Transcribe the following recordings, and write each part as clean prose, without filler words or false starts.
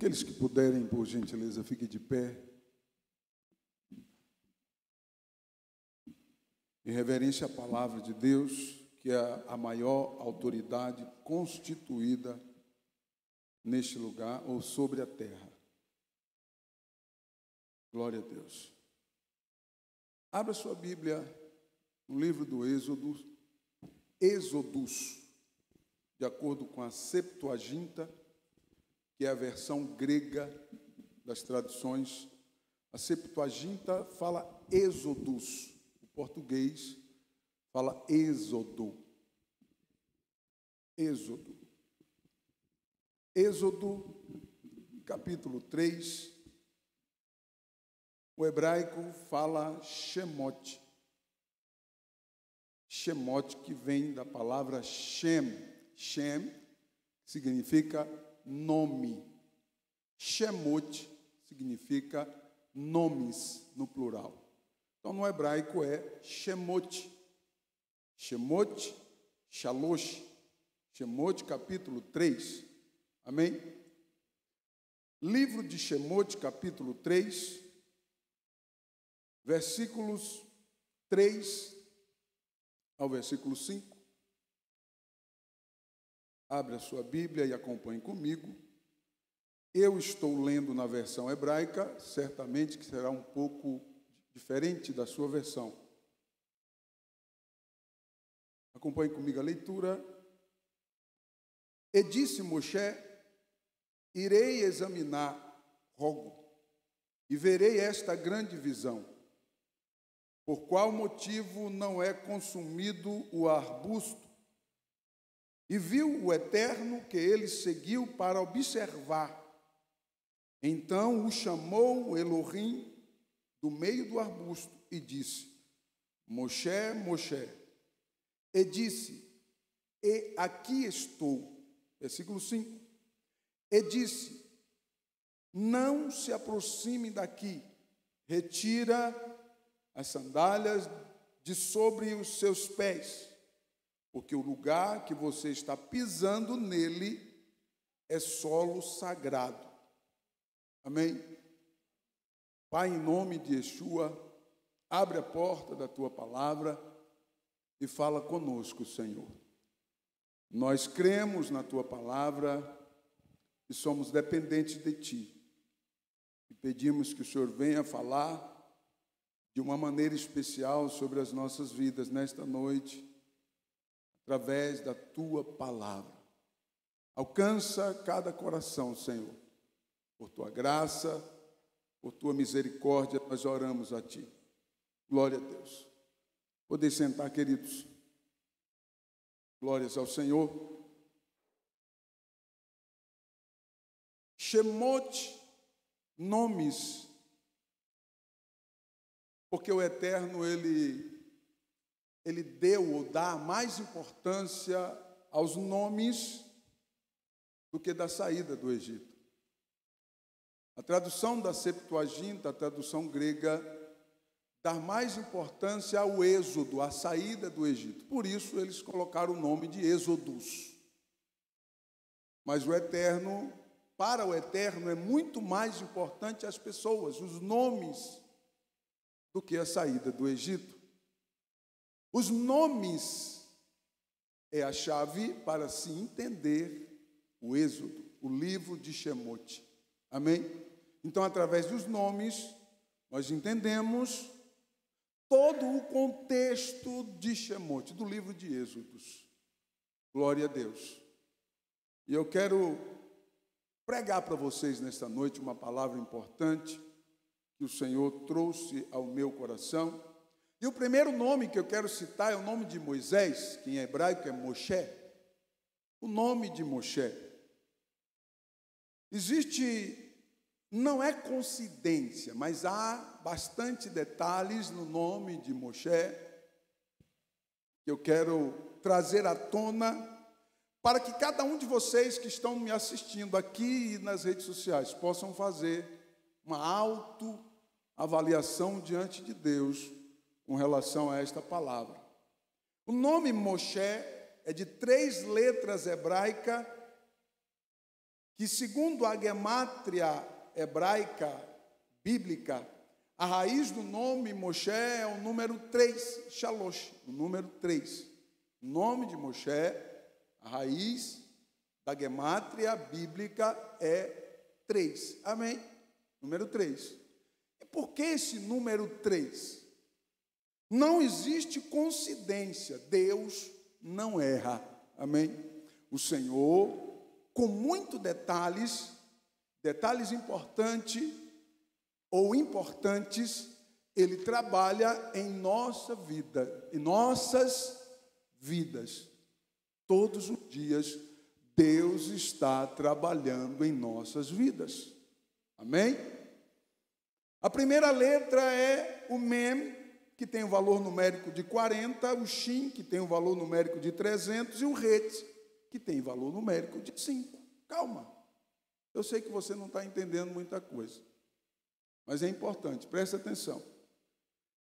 Aqueles que puderem, por gentileza, fiquem de pé. Em reverência à palavra de Deus, que é a maior autoridade constituída neste lugar ou sobre a terra. Glória a Deus. Abra sua Bíblia no livro do Êxodo, Êxodos, de acordo com a Septuaginta, que é a versão grega das traduções. A Septuaginta fala Êxodos, o português fala Êxodo. Êxodo. Êxodo, capítulo 3, o hebraico fala Shemote. Shemote, que vem da palavra Shem. Shem significa nome. Shemote significa nomes no plural. Então, no hebraico é Shemote. Shemote, Shalosh. Shemote, capítulo 3. Amém? Livro de Shemote, capítulo 3, versículos 3 ao versículo 5. Abre a sua Bíblia e acompanhe comigo. Eu estou lendo na versão hebraica, certamente que será um pouco diferente da sua versão. Acompanhe comigo a leitura. E disse Moshe: irei examinar, rogo, e verei esta grande visão. Por qual motivo não é consumido o arbusto? E viu o Eterno que ele seguiu para observar. Então o chamou Elohim do meio do arbusto e disse: Moshe, Moshe. E disse: e aqui estou. Versículo 5. E disse: não se aproxime daqui, retira as sandálias de sobre os seus pés, porque o lugar que você está pisando nele é solo sagrado. Amém? Pai, em nome de Yeshua, abre a porta da tua palavra e fala conosco, Senhor. Nós cremos na tua palavra e somos dependentes de ti. E pedimos que o Senhor venha falar de uma maneira especial sobre as nossas vidas nesta noite, através da tua palavra. Alcança cada coração, Senhor. Por tua graça, por tua misericórdia, nós oramos a ti. Glória a Deus. Podem sentar, queridos. Glórias ao Senhor. Shemote, nomes, porque o Eterno, ele deu ou dá mais importância aos nomes do que da saída do Egito. A tradução da Septuaginta, a tradução grega, dá mais importância ao êxodo, à saída do Egito. Por isso, eles colocaram o nome de Êxodos. Mas o Eterno, para o Eterno, é muito mais importante as pessoas, os nomes, do que a saída do Egito. Os nomes é a chave para se entender o Êxodo, o livro de Shemote. Amém? Então, através dos nomes, nós entendemos todo o contexto de Shemote, do livro de Êxodos. Glória a Deus. E eu quero pregar para vocês nesta noite uma palavra importante que o Senhor trouxe ao meu coração. E o primeiro nome que eu quero citar é o nome de Moisés, que em hebraico é Moshe. O nome de Moshe. Não é coincidência, mas há bastante detalhes no nome de Moshe que eu quero trazer à tona para que cada um de vocês que estão me assistindo aqui e nas redes sociais possam fazer uma autoavaliação diante de Deus com relação a esta palavra. O nome Moshe é de 3 letras hebraicas que segundo a gemátria hebraica, bíblica, a raiz do nome Moshe é o número 3, Shalosh, o número 3. O nome de Moshe, a raiz da gemátria bíblica é 3. Amém? Número 3. E por que esse número 3? Não existe coincidência. Deus não erra. Amém? O Senhor, com muitos detalhes importantes ou importantes, Ele trabalha em nossa vida, em nossas vidas. Todos os dias, Deus está trabalhando em nossas vidas. Amém? A primeira letra é o Mem, que tem o valor numérico de 40, o Shin, que tem o valor numérico de 300, e o Het, que tem valor numérico de 5. Calma. Eu sei que você não está entendendo muita coisa, mas é importante, preste atenção.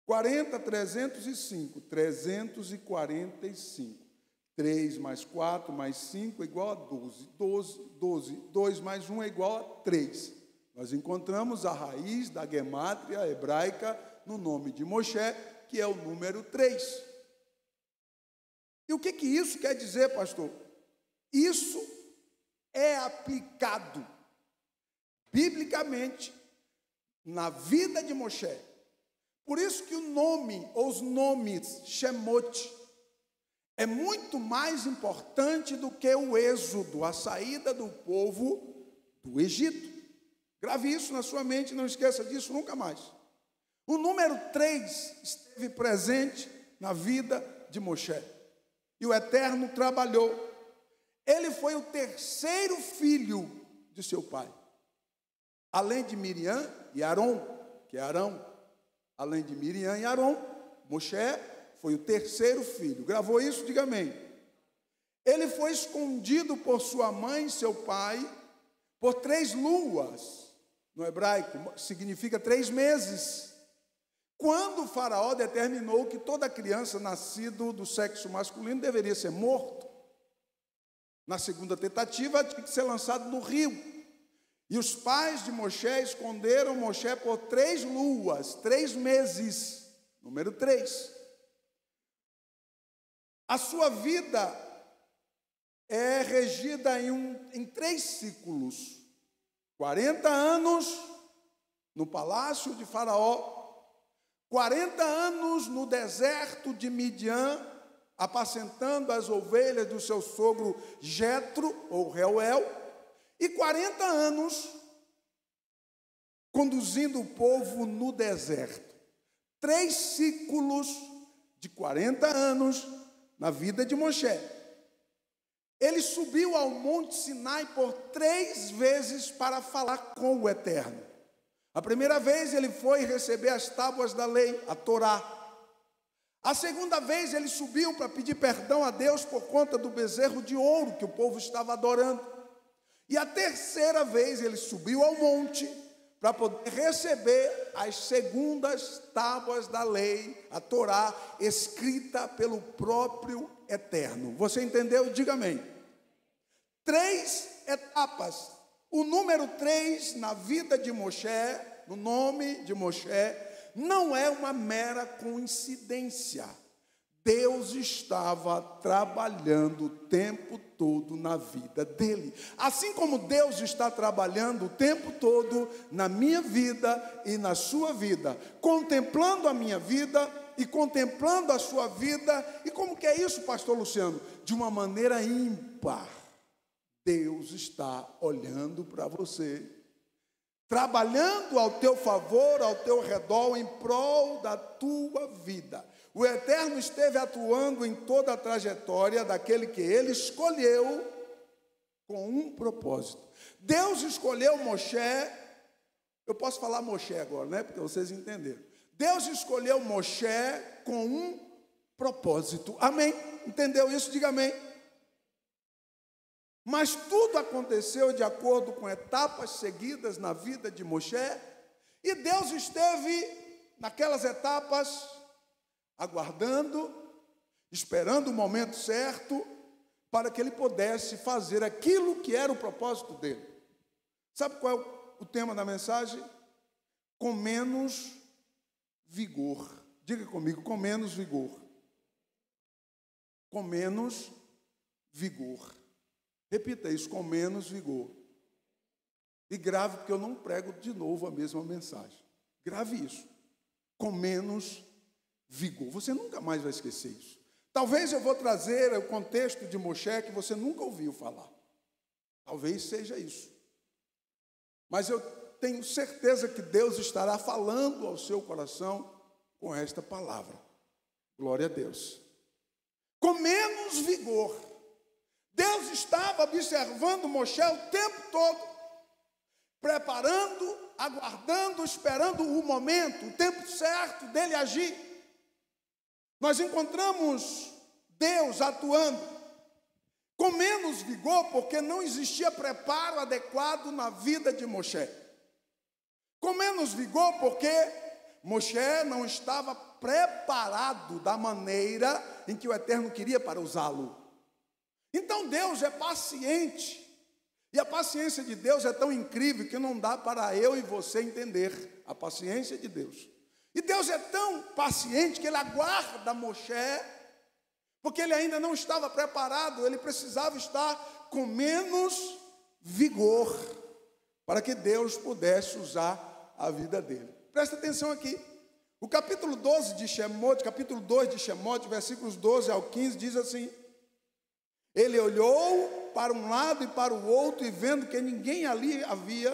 40, 305, 345. 3 mais 4 mais 5 é igual a 12. 12. 2 mais 1 é igual a 3. Nós encontramos a raiz da gemátria hebraica no nome de Moshe, que é o número 3. E o que isso quer dizer, pastor? Isso é aplicado biblicamente na vida de Moshe. Por isso que o nome, ou os nomes, Shemot, é muito mais importante do que o êxodo, a saída do povo do Egito. Grave isso na sua mente, não esqueça disso nunca mais. O número 3 esteve presente na vida de Moshe. E o Eterno trabalhou. Ele foi o terceiro filho de seu pai. Além de Miriam e Arom, que é Arão. Além de Miriam e Arom, Moshe foi o terceiro filho. Gravou isso? Diga amém. Ele foi escondido por sua mãe e seu pai por 3 luas. No hebraico, significa 3 meses. Quando o faraó determinou que toda criança nascida do sexo masculino deveria ser morto. Na segunda tentativa, tinha que ser lançado no rio. E os pais de Moshe esconderam Moshe por 3 luas, 3 meses. Número 3. A sua vida é regida em 3 ciclos. 40 anos no palácio de Faraó, 40 anos no deserto de Midian, apacentando as ovelhas do seu sogro Jetro, ou Reuel, e 40 anos conduzindo o povo no deserto. 3 ciclos de 40 anos na vida de Moshe. Ele subiu ao Monte Sinai por 3 vezes para falar com o Eterno. A primeira vez ele foi receber as tábuas da lei, a Torá. A segunda vez ele subiu para pedir perdão a Deus por conta do bezerro de ouro que o povo estava adorando. E a terceira vez ele subiu ao monte para poder receber as segundas tábuas da lei, a Torá, escrita pelo próprio Eterno. Você entendeu? Diga amém. 3 etapas. O número 3 na vida de Moshe, no nome de Moshe, não é uma mera coincidência. Deus estava trabalhando o tempo todo na vida dele. Assim como Deus está trabalhando o tempo todo na minha vida e na sua vida, contemplando a minha vida e contemplando a sua vida. E como que é isso, pastor Luciano? De uma maneira ímpar. Deus está olhando para você, trabalhando ao teu favor, ao teu redor, em prol da tua vida. O Eterno esteve atuando em toda a trajetória daquele que ele escolheu com um propósito. Deus escolheu Moshe, eu posso falar Moshe agora, né? Porque vocês entenderam. Deus escolheu Moshe com um propósito. Amém? Entendeu isso? Diga amém. Mas tudo aconteceu de acordo com etapas seguidas na vida de Moshe, e Deus esteve naquelas etapas aguardando, esperando o momento certo, para que ele pudesse fazer aquilo que era o propósito dele. Sabe qual é o tema da mensagem? Com menos vigor. Diga comigo, com menos vigor. Com menos vigor. Repita isso, com menos vigor. E grave, porque eu não prego de novo a mesma mensagem. Grave isso. Com menos vigor. Você nunca mais vai esquecer isso. Talvez eu vou trazer o contexto de Moshe que você nunca ouviu falar. Talvez seja isso. Mas eu tenho certeza que Deus estará falando ao seu coração com esta palavra. Glória a Deus. Com menos vigor. Deus estava observando Moshe o tempo todo, preparando, aguardando, esperando o momento, o tempo certo dele agir. Nós encontramos Deus atuando com menos vigor, porque não existia preparo adequado na vida de Moshe. Com menos vigor, porque Moshe não estava preparado da maneira em que o Eterno queria para usá-lo. Então Deus é paciente, e a paciência de Deus é tão incrível que não dá para eu e você entender a paciência de Deus. E Deus é tão paciente que Ele aguarda Moshe, porque ele ainda não estava preparado, ele precisava estar com menos vigor, para que Deus pudesse usar a vida dele. Presta atenção aqui. O capítulo 12 de Shemot, capítulo 2 de Shemot, versículos 12 ao 15, diz assim: ele olhou para um lado e para o outro, e vendo que ninguém ali havia,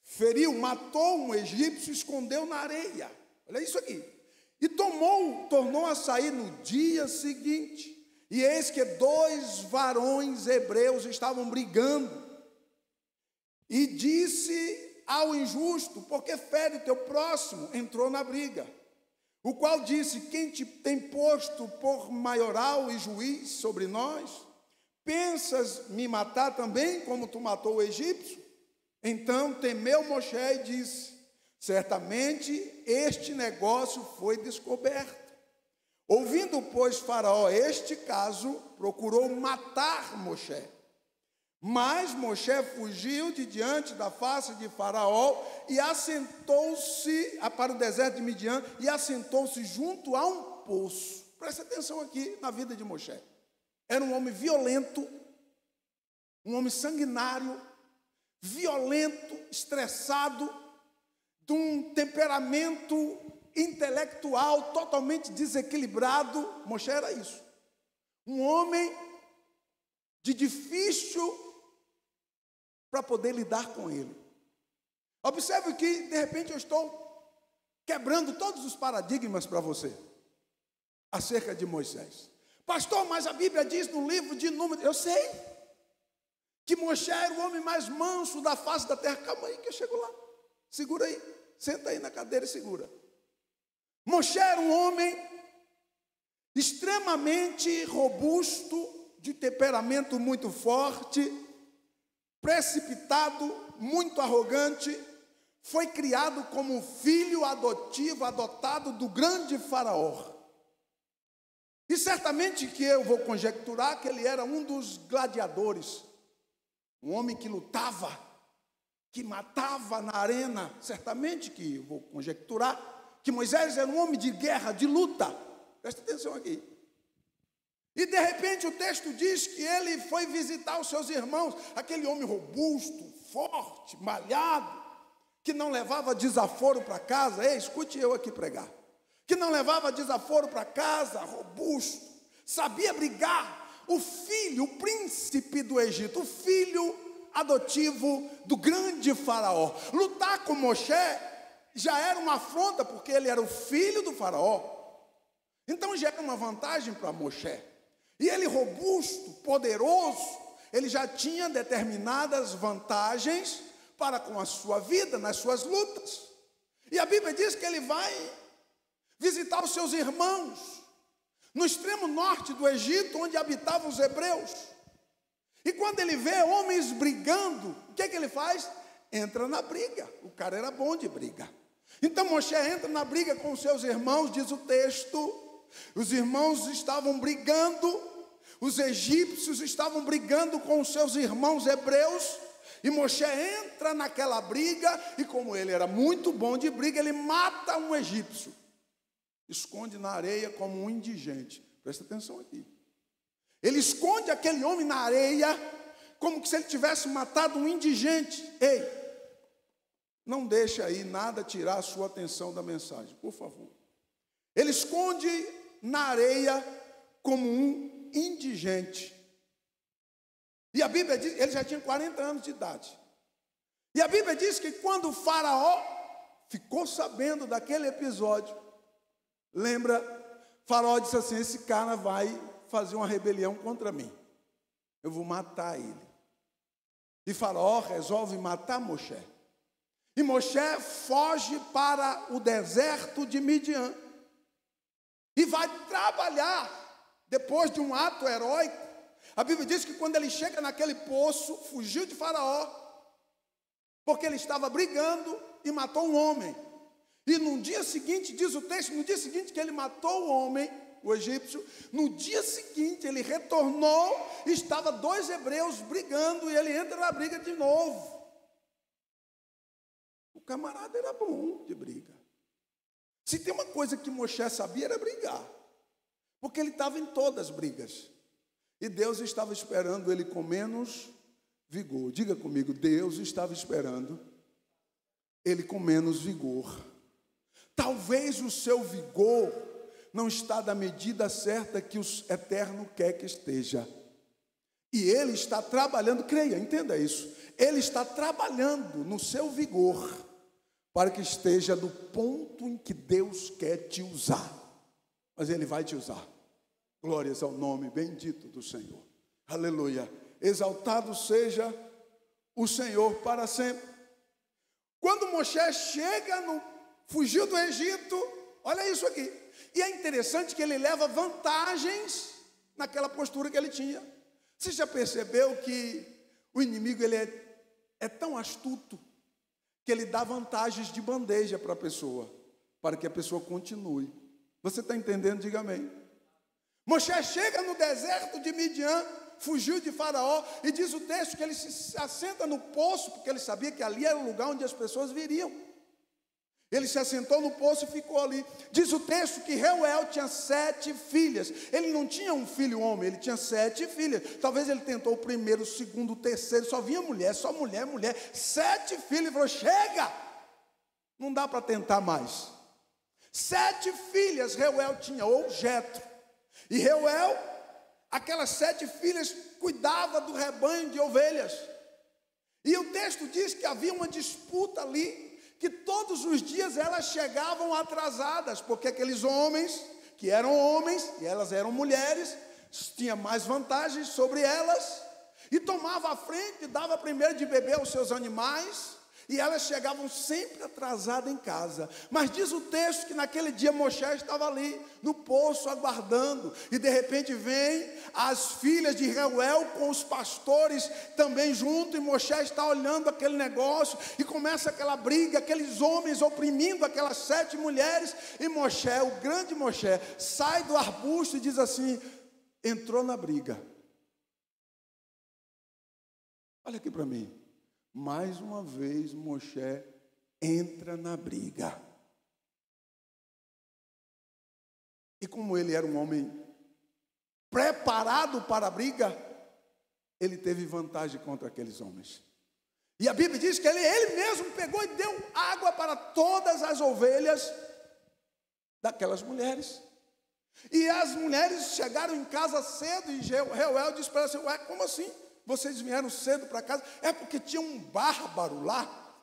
feriu, matou um egípcio e escondeu na areia. Olha isso aqui. E tornou a sair no dia seguinte, e eis que 2 varões hebreus estavam brigando, e disse ao injusto: por que fere o teu próximo? Entrou na briga. O qual disse: quem te tem posto por maioral e juiz sobre nós? Pensas me matar também, como tu matou o egípcio? Então temeu Moshe e disse: certamente este negócio foi descoberto. Ouvindo, pois, Faraó este caso, procurou matar Moshe. Mas Moshe fugiu de diante da face de Faraó e assentou-se para o deserto de Midian e assentou-se junto a um poço. Presta atenção aqui na vida de Moshe. Era um homem violento, um homem sanguinário, violento, estressado, de um temperamento intelectual totalmente desequilibrado. Moshe era isso. Um homem de difícil para poder lidar com ele. Observe que, de repente, eu estou quebrando todos os paradigmas para você acerca de Moisés. Pastor, mas a Bíblia diz no livro de Números, eu sei que Moshe era o homem mais manso da face da terra. Calma aí que eu chego lá. Segura aí, senta aí na cadeira e segura. Moshe era um homem extremamente robusto, de temperamento muito forte, precipitado, muito arrogante. Foi criado como um filho adotivo, adotado do grande Faraó. E certamente que eu vou conjecturar que ele era um dos gladiadores, um homem que lutava, que matava na arena. Certamente que eu vou conjecturar que Moisés era um homem de guerra, de luta. Presta atenção aqui. E de repente o texto diz que ele foi visitar os seus irmãos, aquele homem robusto, forte, malhado, que não levava desaforo para casa. Ei, escute eu aqui pregar. Que não levava desaforo para casa, robusto, sabia brigar. O filho, o príncipe do Egito, o filho adotivo do grande Faraó. Lutar com Moshe já era uma afronta, porque ele era o filho do Faraó. Então já era uma vantagem para Moshe. E ele, robusto, poderoso, ele já tinha determinadas vantagens para com a sua vida, nas suas lutas. E a Bíblia diz que ele vai visitar os seus irmãos no extremo norte do Egito, onde habitavam os hebreus. E quando ele vê homens brigando, o que ele faz? Entra na briga. O cara era bom de briga. Então Moshe entra na briga com os seus irmãos, diz o texto. Os irmãos estavam brigando, os egípcios estavam brigando com os seus irmãos hebreus, E Moshe entra naquela briga, e como ele era muito bom de briga, ele mata um egípcio. Esconde na areia como um indigente. Presta atenção aqui. Ele esconde aquele homem na areia, como se ele tivesse matado um indigente. Ei, não deixe aí nada tirar a sua atenção da mensagem, por favor. Ele esconde na areia como um indigente. E a Bíblia diz, ele já tinha 40 anos de idade. E a Bíblia diz que quando o faraó ficou sabendo daquele episódio, lembra, faraó disse assim: esse cara vai fazer uma rebelião contra mim. Eu vou matar ele. E faraó resolve matar Moshe. E Moshe foge para o deserto de Midian. E vai trabalhar, depois de um ato heróico. A Bíblia diz que quando ele chega naquele poço, fugiu de faraó, porque ele estava brigando e matou um homem. E no dia seguinte, diz o texto, no dia seguinte que ele matou o homem, o egípcio, no dia seguinte ele retornou e estava 2 hebreus brigando, e ele entra na briga de novo. O camarada era bom de briga. Se tem uma coisa que Moshe sabia, era brigar, porque ele estava em todas as brigas. E Deus estava esperando ele com menos vigor. Diga comigo, Deus estava esperando ele com menos vigor. Talvez o seu vigor não está da medida certa que o Eterno quer que esteja. E ele está trabalhando, creia, entenda isso. Ele está trabalhando no seu vigor para que esteja no ponto em que Deus quer te usar. Mas ele vai te usar. Glórias ao nome bendito do Senhor. Aleluia. Exaltado seja o Senhor para sempre. Quando Moshe fugiu do Egito, olha isso aqui. E é interessante que ele leva vantagens naquela postura que ele tinha. Você já percebeu que o inimigo ele é tão astuto que ele dá vantagens de bandeja para a pessoa, para que a pessoa continue. Você está entendendo? Diga amém. Moshe chega no deserto de Midian, fugiu de faraó, e diz o texto que ele se assenta no poço, porque ele sabia que ali era o lugar onde as pessoas viriam. Ele se assentou no poço e ficou ali. Diz o texto que Reuel tinha 7 filhas. Ele não tinha um filho homem, ele tinha 7 filhas. Talvez ele tentou o primeiro, o segundo, o terceiro, só vinha mulher, só mulher, mulher. 7 filhos, ele falou: chega, não dá para tentar mais. 7 filhas Reuel tinha, ou Jetro. E Reuel, aquelas 7 filhas, cuidava do rebanho de ovelhas. E o texto diz que havia uma disputa ali, que todos os dias elas chegavam atrasadas, porque aqueles homens, que eram homens, e elas eram mulheres, tinha mais vantagens sobre elas, e tomava a frente, dava primeiro de beber aos seus animais, e elas chegavam sempre atrasadas em casa. Mas diz o texto que naquele dia Moshe estava ali, no poço, aguardando. E de repente vem as filhas de Reuel com os pastores também junto. E Moshe está olhando aquele negócio. E começa aquela briga, aqueles homens oprimindo aquelas 7 mulheres. E Moshe, o grande Moshe, sai do arbusto e diz assim: entrou na briga. Olha aqui para mim. Mais uma vez Moshe entra na briga. E como ele era um homem preparado para a briga, ele teve vantagem contra aqueles homens. E a Bíblia diz que ele mesmo pegou e deu água para todas as ovelhas daquelas mulheres. E as mulheres chegaram em casa cedo e Reuel disse para elas assim: ué, como assim? Vocês vieram cedo para casa? É porque tinha um bárbaro lá,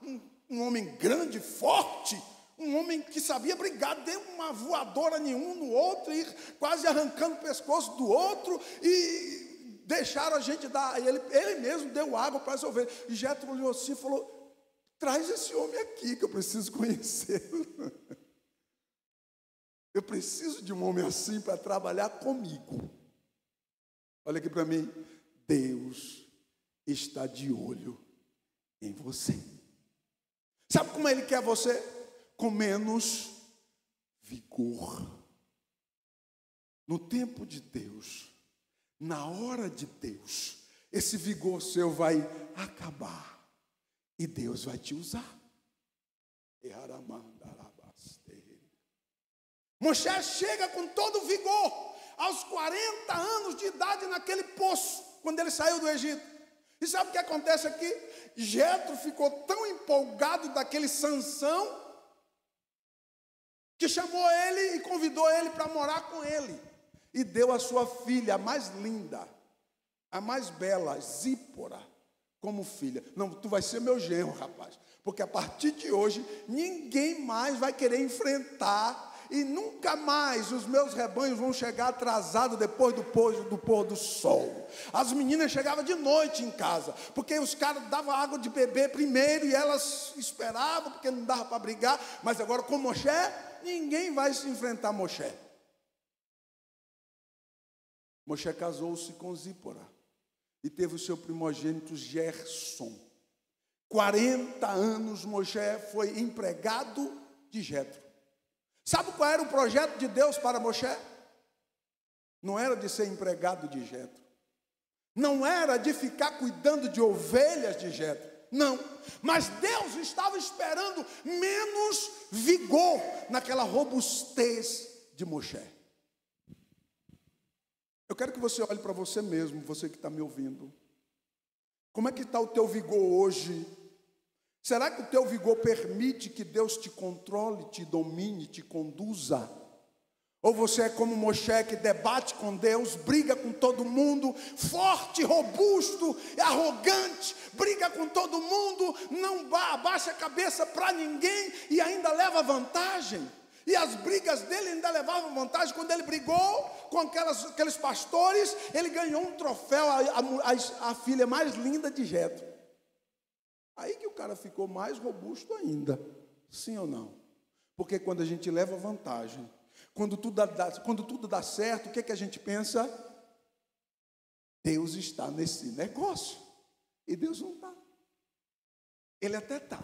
um homem grande, forte, um homem que sabia brigar, deu uma voadora em um no outro, e quase arrancando o pescoço do outro, e deixaram a gente dar. Ele mesmo deu água para as ovelhas. E Jetro olhou assim e falou: traz esse homem aqui que eu preciso conhecê-lo. Eu preciso de um homem assim para trabalhar comigo. Olha aqui para mim. Deus está de olho em você. Sabe como Ele quer você? Com menos vigor. No tempo de Deus, na hora de Deus, esse vigor seu vai acabar. E Deus vai te usar. Moshe chega com todo vigor, aos 40 anos de idade, naquele poço, quando ele saiu do Egito. E sabe o que acontece aqui? Jetro ficou tão empolgado daquele Sansão, que chamou ele e convidou ele para morar com ele. E deu a sua filha, a mais linda, a mais bela, Zípora, como filha. Não, tu vai ser meu genro, rapaz. Porque a partir de hoje, ninguém mais vai querer enfrentar. E nunca mais os meus rebanhos vão chegar atrasados depois do pôr do sol. As meninas chegavam de noite em casa, porque os caras davam água de beber primeiro e elas esperavam, porque não dava para brigar. Mas agora com Moshe, ninguém vai se enfrentar Moshe. Moshe casou-se com Zípora e teve o seu primogênito Gerson. 40 anos Moshe foi empregado de Jetro. Sabe qual era o projeto de Deus para Moshe? Não era de ser empregado de Jetro. Não era de ficar cuidando de ovelhas de Jetro. Não. Mas Deus estava esperando menos vigor naquela robustez de Moshe. Eu quero que você olhe para você mesmo, você que está me ouvindo. Como é que está o teu vigor hoje? Será que o teu vigor permite que Deus te controle, te domine, te conduza? Ou você é como Moshe, que debate com Deus, briga com todo mundo, forte, robusto, arrogante, briga com todo mundo, não abaixa a cabeça para ninguém e ainda leva vantagem? E as brigas dele ainda levavam vantagem. Quando ele brigou com aqueles pastores, ele ganhou um troféu, a filha mais linda de Jetro. Aí que o cara ficou mais robusto ainda, sim ou não? Porque quando a gente leva vantagem, quando tudo dá certo, o que a gente pensa? Deus está nesse negócio. E Deus não está. Ele até está,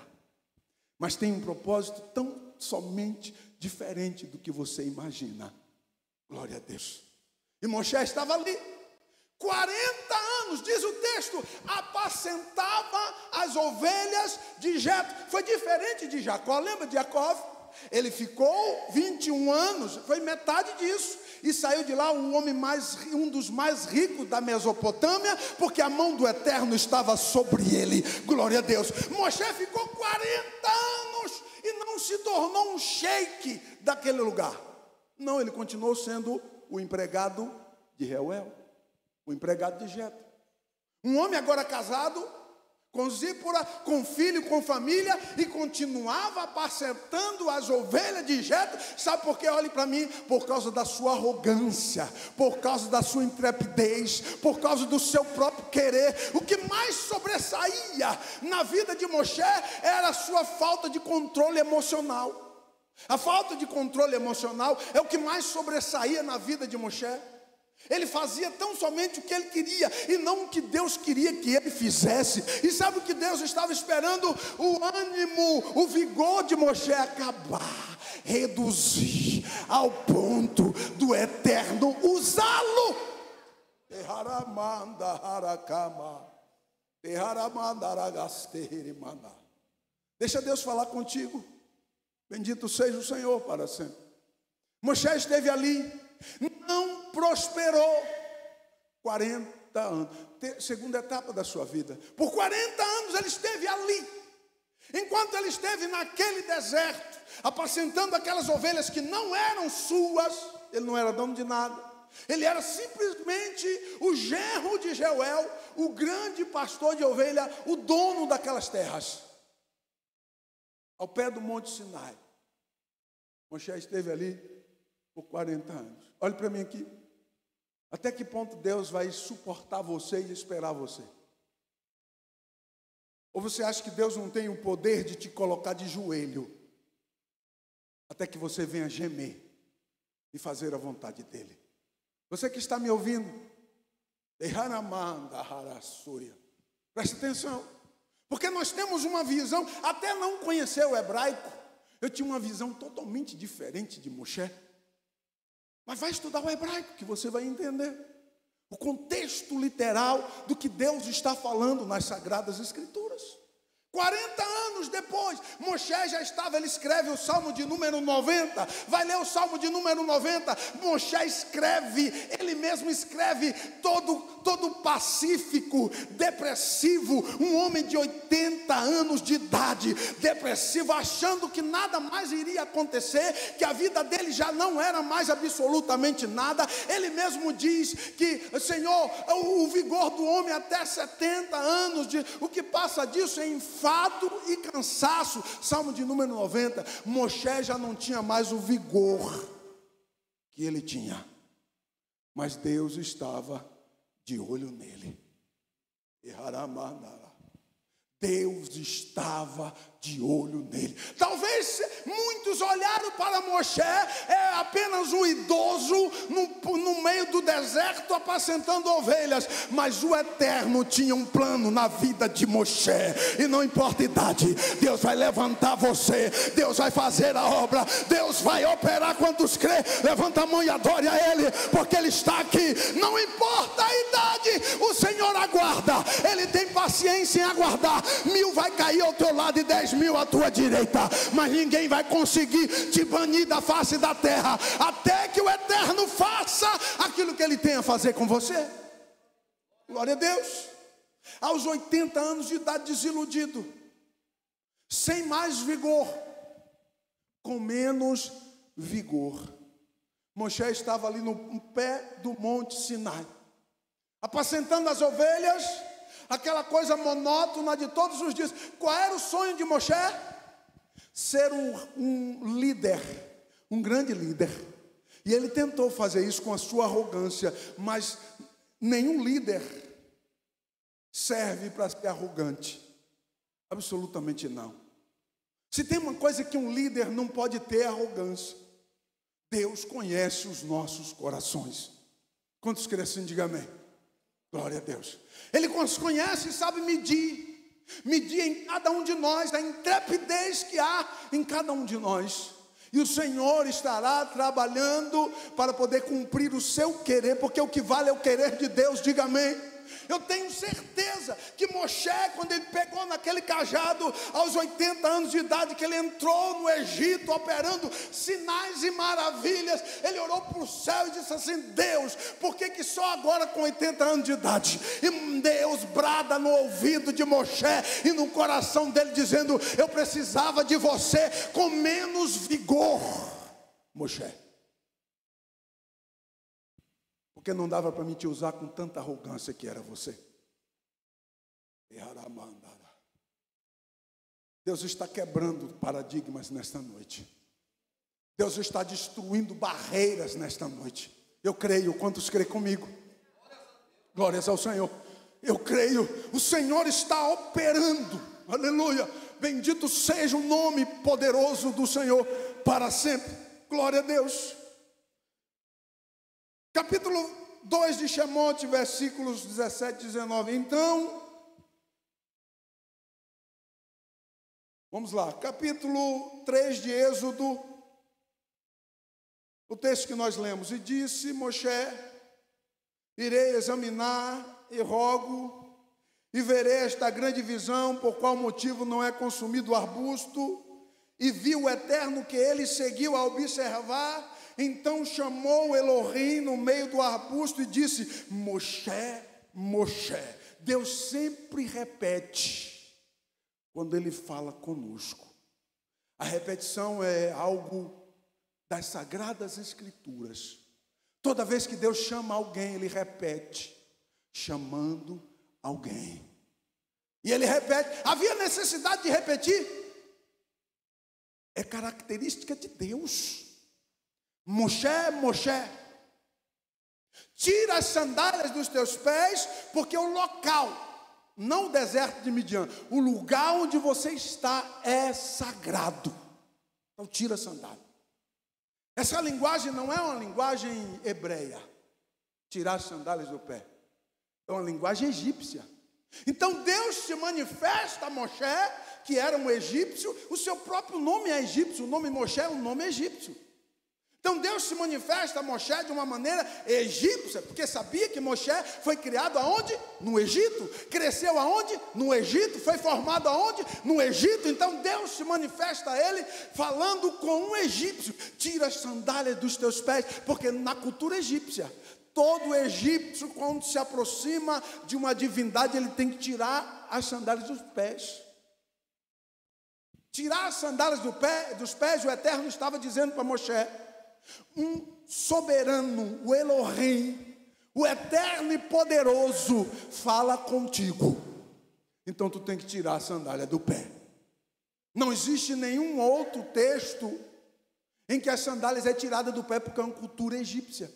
mas tem um propósito tão somente diferente do que você imagina. Glória a Deus. E Moshe estava ali, 40 anos, diz o texto, apacentava as ovelhas de Jetro. Foi diferente de Jacó. Lembra de Jacó? Ele ficou 21 anos, foi metade disso, e saiu de lá um dos mais ricos da Mesopotâmia, porque a mão do Eterno estava sobre ele. Glória a Deus. Moshe ficou 40 anos e não se tornou um sheik daquele lugar. Não, ele continuou sendo o empregado de Reuel, o empregado de Jetro. Um homem agora casado, com Zípora, com filho, com família, e continuava apacentando as ovelhas de Jetro. Sabe por quê? Olhe para mim. Por causa da sua arrogância, por causa da sua intrepidez, por causa do seu próprio querer. O que mais sobressaía na vida de Moshe era a sua falta de controle emocional. A falta de controle emocional é o que mais sobressaía na vida de Moshe. Ele fazia tão somente o que ele queria e não o que Deus queria que ele fizesse. E sabe o que Deus estava esperando? O ânimo, o vigor de Moshe acabar, reduzir ao ponto do Eterno usá-lo. Deixa Deus falar contigo. Bendito seja o Senhor para sempre. Moshe esteve ali, não prosperou 40 anos, segunda etapa da sua vida. Por 40 anos ele esteve ali. Enquanto ele esteve naquele deserto, apacentando aquelas ovelhas que não eram suas, ele não era dono de nada. Ele era simplesmente o genro de Reuel, o grande pastor de ovelha, o dono daquelas terras. Ao pé do Monte Sinai, Moshe esteve ali por 40 anos. Olhe para mim aqui. Até que ponto Deus vai suportar você e esperar você? Ou você acha que Deus não tem o poder de te colocar de joelho até que você venha gemer e fazer a vontade dEle? Você que está me ouvindo, preste atenção, porque nós temos uma visão, até não conhecer o hebraico, eu tinha uma visão totalmente diferente de Moshe. Mas vai estudar o hebraico que você vai entender o contexto literal do que Deus está falando nas Sagradas Escrituras. 40 anos depois, Moshe já estava, ele escreve o Salmo de número 90, vai ler o Salmo de número 90, Moshe escreve, ele mesmo escreve todo pacífico, depressivo, um homem de 80 anos de idade, depressivo, achando que nada mais iria acontecer, que a vida dele já não era mais absolutamente nada. Ele mesmo diz que, Senhor, o vigor do homem até 70 anos, o que passa disso é enfado e cansaço. Salmo de número 90, Moshe já não tinha mais o vigor que ele tinha, mas Deus estava de olho nele. Deus estava de olho nele. Talvez muitos olharam para Moshe, apenas um idoso no meio do deserto apacentando ovelhas, mas o Eterno tinha um plano na vida de Moshe, e não importa a idade, Deus vai levantar você, Deus vai fazer a obra, Deus vai operar. Quantos crê, levanta a mão e adore a Ele, porque Ele está aqui. Não importa a idade, o Senhor aguarda, Ele tem paciência em aguardar. 1000 vai cair ao teu lado e 10.000 à tua direita, mas ninguém vai conseguir te banir da face da terra, até que o Eterno faça aquilo que Ele tem a fazer com você. Glória a Deus. Aos 80 anos de idade, desiludido, sem mais vigor, com menos vigor, Moshe estava ali no pé do Monte Sinai, apacentando as ovelhas, aquela coisa monótona de todos os dias. Qual era o sonho de Moshe? Ser um líder, um grande líder. E ele tentou fazer isso com a sua arrogância, mas nenhum líder serve para ser arrogante, absolutamente não. Se tem uma coisa que um líder não pode ter, é arrogância. Deus conhece os nossos corações. Quantos creem assim, diga amém. Glória a Deus. Ele nos conhece e sabe medir em cada um de nós, a intrepidez que há em cada um de nós. E o Senhor estará trabalhando para poder cumprir o seu querer, porque o que vale é o querer de Deus, diga amém. Eu tenho certeza que Moshe, quando ele pegou naquele cajado, aos 80 anos de idade, que ele entrou no Egito, operando sinais e maravilhas, ele orou para o céu e disse assim: Deus, por que só agora com 80 anos de idade? E Deus brada no ouvido de Moshe e no coração dele, dizendo: eu precisava de você com menos vigor, Moshe, porque não dava para mim te usar com tanta arrogância que era você. Deus está quebrando paradigmas nesta noite. Deus está destruindo barreiras nesta noite. Eu creio. Quantos creem comigo? Glórias ao Senhor. Eu creio. O Senhor está operando. Aleluia. Bendito seja o nome poderoso do Senhor para sempre. Glória a Deus. Capítulo 2 de Shemote, versículos 17 e 19. Então, vamos lá, capítulo 3 de Êxodo, o texto que nós lemos. E disse Moshe: irei examinar e rogo, e verei esta grande visão, por qual motivo não é consumido o arbusto. E viu o Eterno que ele seguiu a observar. Então chamou Elohim no meio do arbusto e disse: Moshe, Moshe. Deus sempre repete quando Ele fala conosco. A repetição é algo das Sagradas Escrituras. Toda vez que Deus chama alguém, Ele repete, chamando alguém. E Ele repete. Havia necessidade de repetir? É característica de Deus. Moshe, Moshe, tira as sandálias dos teus pés, porque o local, não o deserto de Midian, o lugar onde você está é sagrado. Então tira a sandália. Essa linguagem não é uma linguagem hebreia, tirar as sandálias do pé, é uma linguagem egípcia. Então Deus se manifesta a Moshe, que era um egípcio. O seu próprio nome é egípcio, o nome Moshe é um nome egípcio. Então Deus se manifesta a Moshe de uma maneira egípcia, porque sabia que Moshe foi criado aonde? No Egito. Cresceu aonde? No Egito. Foi formado aonde? No Egito. Então Deus se manifesta a ele falando com um egípcio: tira as sandálias dos teus pés, porque na cultura egípcia, todo egípcio, quando se aproxima de uma divindade, ele tem que tirar as sandálias dos pés. Tirar as sandálias dos pés, o Eterno estava dizendo para Moshe: um soberano, o Elohim, o eterno e poderoso, fala contigo. Então tu tem que tirar a sandália do pé. Não existe nenhum outro texto em que as sandálias é tirada do pé, porque é uma cultura egípcia.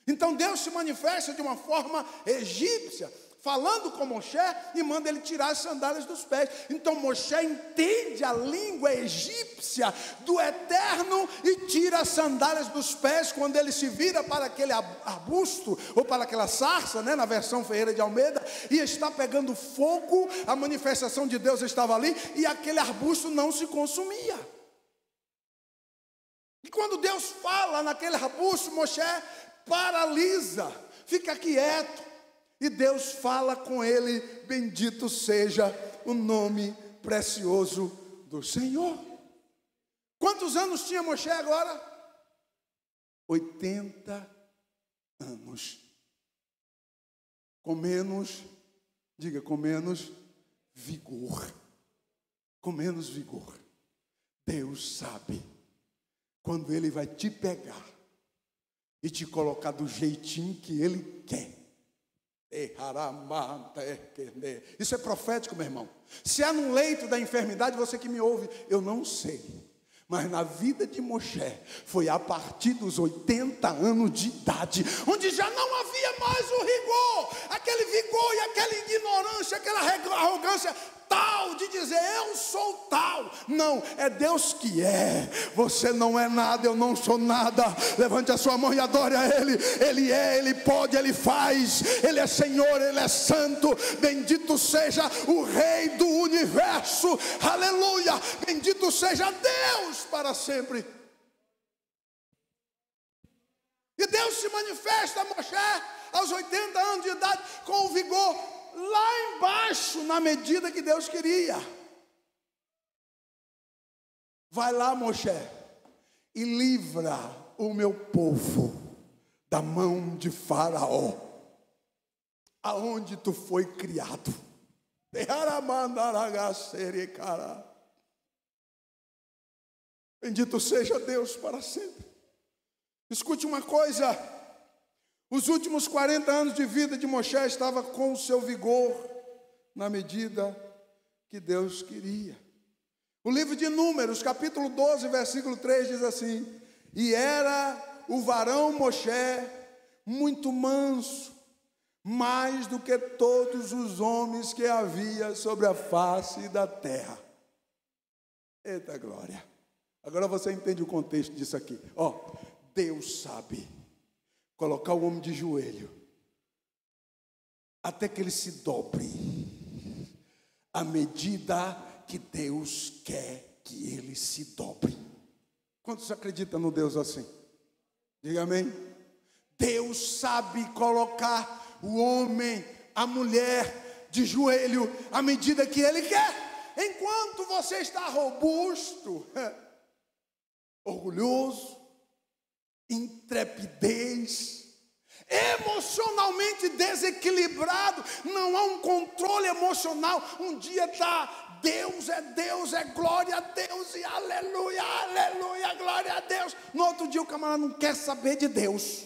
Então Deus se manifesta de uma forma egípcia, falando com Moshe, e manda ele tirar as sandálias dos pés. Então Moshe entende a língua egípcia do Eterno e tira as sandálias dos pés. Quando ele se vira para aquele arbusto, ou para aquela sarça, na versão Ferreira de Almeida, e está pegando fogo, a manifestação de Deus estava ali, e aquele arbusto não se consumia. E quando Deus fala naquele arbusto, Moshe paralisa, fica quieto. E Deus fala com ele: bendito seja o nome precioso do Senhor. Quantos anos tinha Moshe agora? 80 anos. Com menos, diga, com menos vigor. Com menos vigor. Deus sabe quando Ele vai te pegar e te colocar do jeitinho que Ele quer. Isso é profético, meu irmão. Se é num leito da enfermidade, você que me ouve, eu não sei, mas na vida de Moshe foi a partir dos 80 anos de idade, onde já não havia mais o rigor, aquele vigor e aquela ignorância, aquela arrogância tal de dizer eu sou tal. Não, é Deus que é. Você não é nada, eu não sou nada. Levante a sua mão e adore a Ele. Ele é, Ele pode, Ele faz. Ele é Senhor, Ele é santo. Bendito seja o Rei do universo. Aleluia. Bendito seja Deus para sempre. E Deus se manifesta a Moshe aos 80 anos de idade com o vigor lá embaixo, na medida que Deus queria. Vai lá, Moshe, e livra o meu povo da mão de Faraó, aonde tu foi criado. Bendito seja Deus para sempre. Escute uma coisa. Os últimos 40 anos de vida de Moshe estava com o seu vigor na medida que Deus queria. O livro de Números, capítulo 12, versículo 3 diz assim: e era o varão Moshe muito manso, mais do que todos os homens que havia sobre a face da terra. Eita glória! Agora você entende o contexto disso aqui. Deus sabe colocar o homem de joelho até que ele se dobre, à medida que Deus quer que ele se dobre. Quantos acreditam no Deus assim? Diga amém. Deus sabe colocar o homem, a mulher de joelho à medida que Ele quer. Enquanto você está robusto, orgulhoso, intrepidez, emocionalmente desequilibrado, não há um controle emocional. Um dia está Deus, é glória a Deus e aleluia, aleluia, glória a Deus. No outro dia o camarada não quer saber de Deus.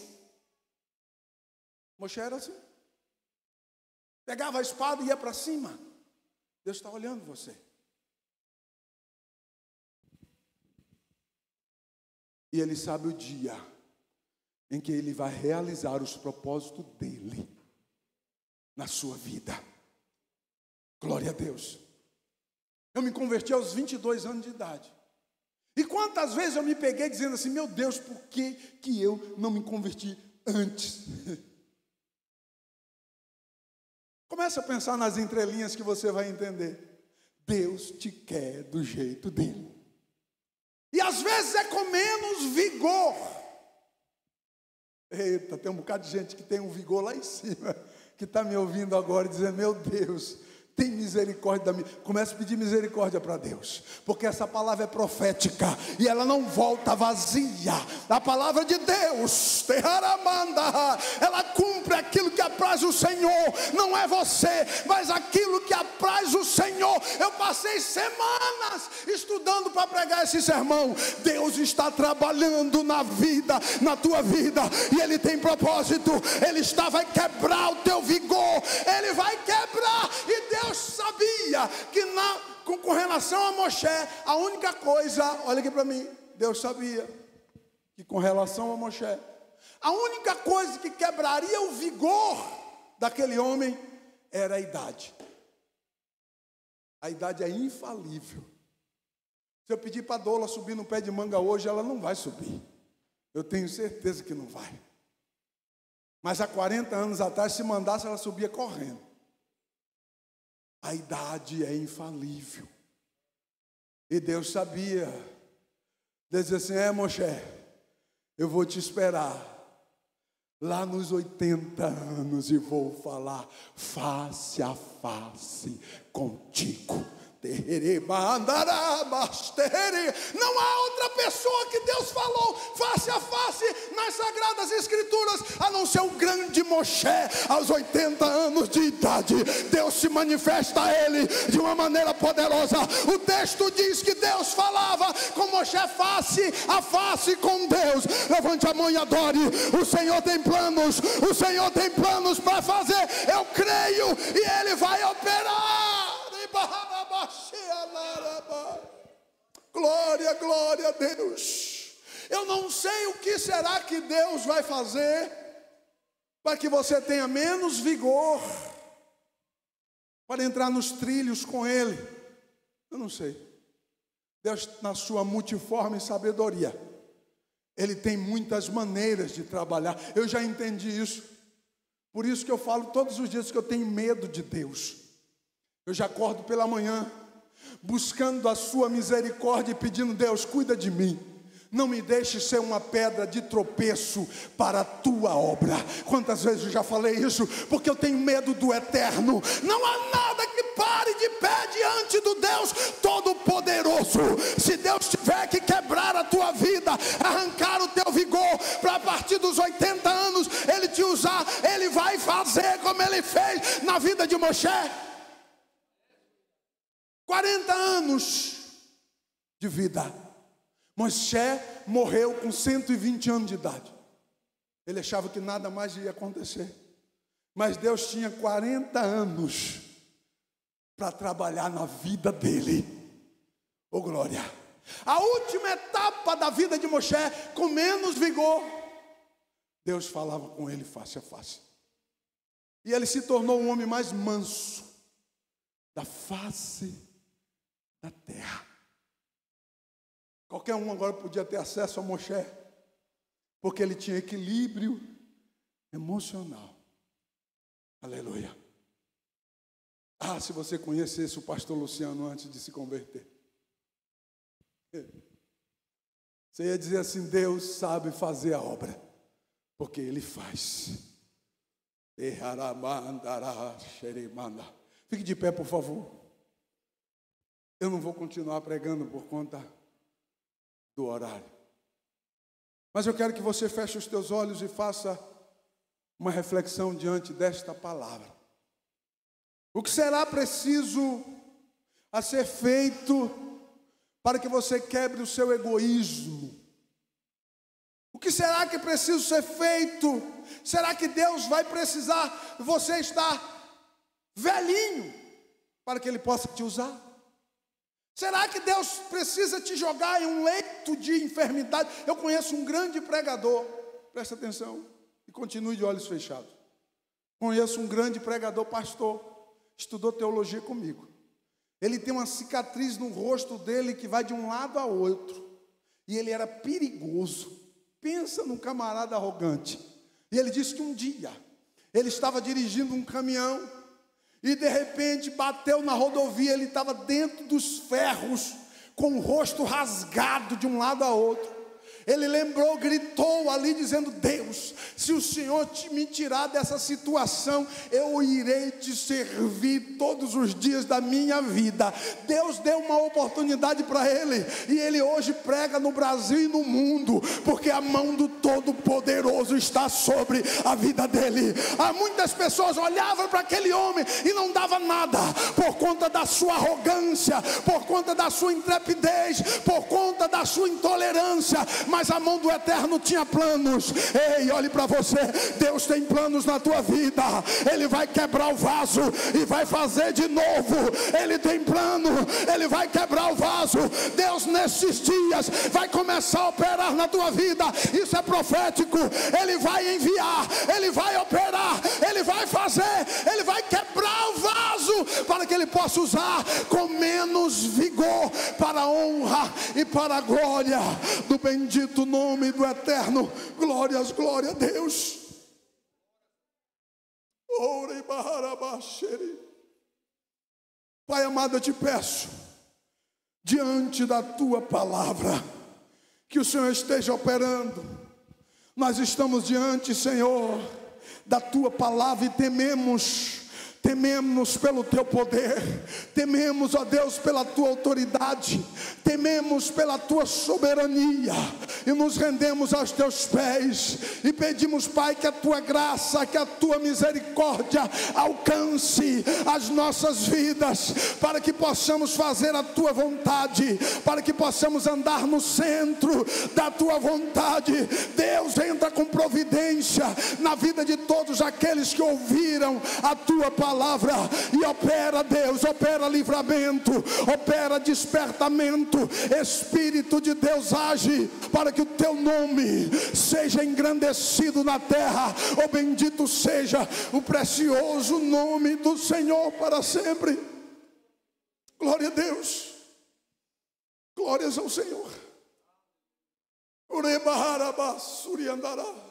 Moshe era assim. Pegava a espada e ia para cima. Deus está olhando você. E Ele sabe o dia em que Ele vai realizar os propósitos dEle na sua vida. Glória a Deus. Eu me converti aos 22 anos de idade. E quantas vezes eu me peguei dizendo assim: meu Deus, por que eu não me converti antes? Comece a pensar nas entrelinhas que você vai entender. Deus te quer do jeito dele. E às vezes é com menos vigor. Eita, tem um bocado de gente que tem um vigor lá em cima, que está me ouvindo agora e dizendo: meu Deus, tem misericórdia da minha. Comece a pedir misericórdia para Deus, porque essa palavra é profética e ela não volta vazia. A palavra de Deus, ela cumpre aquilo que apraz o Senhor. Não é você, mas aquilo que apraz o Senhor. Eu passei semanas estudando para pregar esse sermão. Deus está trabalhando na vida, na tua vida, e Ele tem propósito. Ele vai quebrar o teu vigor, Ele vai quebrar. E Deus sabia que com relação a Moshe, a única coisa, olha aqui para mim, Deus sabia que com relação a Moshe, a única coisa que quebraria o vigor daquele homem era a idade. A idade é infalível. Se eu pedir para a Dola subir no pé de manga hoje, ela não vai subir. Eu tenho certeza que não vai. Mas há 40 anos atrás, se mandasse, ela subia correndo. A idade é infalível. E Deus sabia. Deus disse assim: Moshe, eu vou te esperar lá nos 80 anos e vou falar face a face contigo. Não há outra pessoa que Deus falou face a face nas Sagradas Escrituras, a não ser o grande Moshe. Aos 80 anos de idade, Deus se manifesta a ele de uma maneira poderosa. O texto diz que Deus falava com Moshe face a face com Deus. Levante a mão e adore. O Senhor tem planos, o Senhor tem planos para fazer. Eu creio e Ele vai operar. Glória, glória a Deus. Eu não sei o que será que Deus vai fazer para que você tenha menos vigor para entrar nos trilhos com Ele. Eu não sei. Deus, na sua multiforme sabedoria, Ele tem muitas maneiras de trabalhar. Eu já entendi isso. Por isso que eu falo todos os dias que eu tenho medo de Deus. Eu já acordo pela manhã, buscando a sua misericórdia e pedindo: Deus, cuida de mim. Não me deixe ser uma pedra de tropeço para a tua obra. Quantas vezes eu já falei isso? Porque eu tenho medo do eterno. Não há nada que pare de pé diante do Deus Todo-Poderoso. Se Deus tiver que quebrar a tua vida, arrancar o teu vigor, para a partir dos 80 anos Ele te usar, Ele vai fazer como Ele fez na vida de Moshe. 40 anos de vida. Moshe morreu com 120 anos de idade. Ele achava que nada mais ia acontecer. Mas Deus tinha 40 anos para trabalhar na vida dele. Oh glória! A última etapa da vida de Moshe, com menos vigor, Deus falava com ele face a face. E ele se tornou um homem mais manso da face da terra. Qualquer um agora podia ter acesso a Moshe, porque ele tinha equilíbrio emocional. Aleluia. Ah, se você conhecesse o pastor Luciano antes de se converter, você ia dizer assim: Deus sabe fazer a obra, porque Ele faz. Fique de pé, por favor. Eu não vou continuar pregando por conta do horário. Mas eu quero que você feche os teus olhos e faça uma reflexão diante desta palavra. O que será preciso a ser feito para que você quebre o seu egoísmo? O que será que é preciso ser feito? Será que Deus vai precisar você estar velhinho para que Ele possa te usar? Será que Deus precisa te jogar em um leito de enfermidade? Eu conheço um grande pregador, presta atenção e continue de olhos fechados. Conheço um grande pregador, pastor, estudou teologia comigo. Ele tem uma cicatriz no rosto dele que vai de um lado a outro. E ele era perigoso. Pensa num camarada arrogante. E ele disse que um dia ele estava dirigindo um caminhão e de repente bateu na rodovia. Ele estava dentro dos ferros, com o rosto rasgado de um lado a outro. Ele lembrou, gritou ali dizendo: Deus, se o Senhor me tirar dessa situação, eu irei te servir todos os dias da minha vida. Deus deu uma oportunidade para ele, e ele hoje prega no Brasil e no mundo, porque a mão do Todo-Poderoso está sobre a vida dele. Há muitas pessoas olhavam para aquele homem e não dava nada, por conta da sua arrogância, por conta da sua intrepidez, por conta da sua intolerância, mas a mão do Eterno tinha planos. Ei, olhe para você, Deus tem planos na tua vida. Ele vai quebrar o vaso e vai fazer de novo. Ele tem plano, ele vai quebrar o vaso. Deus nesses dias vai começar a operar na tua vida. Isso é profético. Ele vai enviar, ele vai operar, ele vai fazer, ele vai quebrar o vaso para que ele possa usar com menos vigor, para a honra e para a glória do bendito nome do Eterno. Glórias, glória a Deus. Pai amado, eu te peço, diante da tua palavra, que o Senhor esteja operando. Nós estamos diante, Senhor, da tua palavra e tememos pelo teu poder, tememos, ó Deus, pela tua autoridade, tememos pela tua soberania, e nos rendemos aos teus pés, e pedimos, Pai, que a tua graça, que a tua misericórdia alcance as nossas vidas, para que possamos fazer a tua vontade, para que possamos andar no centro da tua vontade. Deus, entra com providência na vida de todos aqueles que ouviram a tua palavra, e opera, Deus, opera livramento, opera despertamento. Espírito de Deus, age para que o teu nome seja engrandecido na terra. Oh, bendito seja o precioso nome do Senhor para sempre. Glória a Deus, glórias ao Senhor.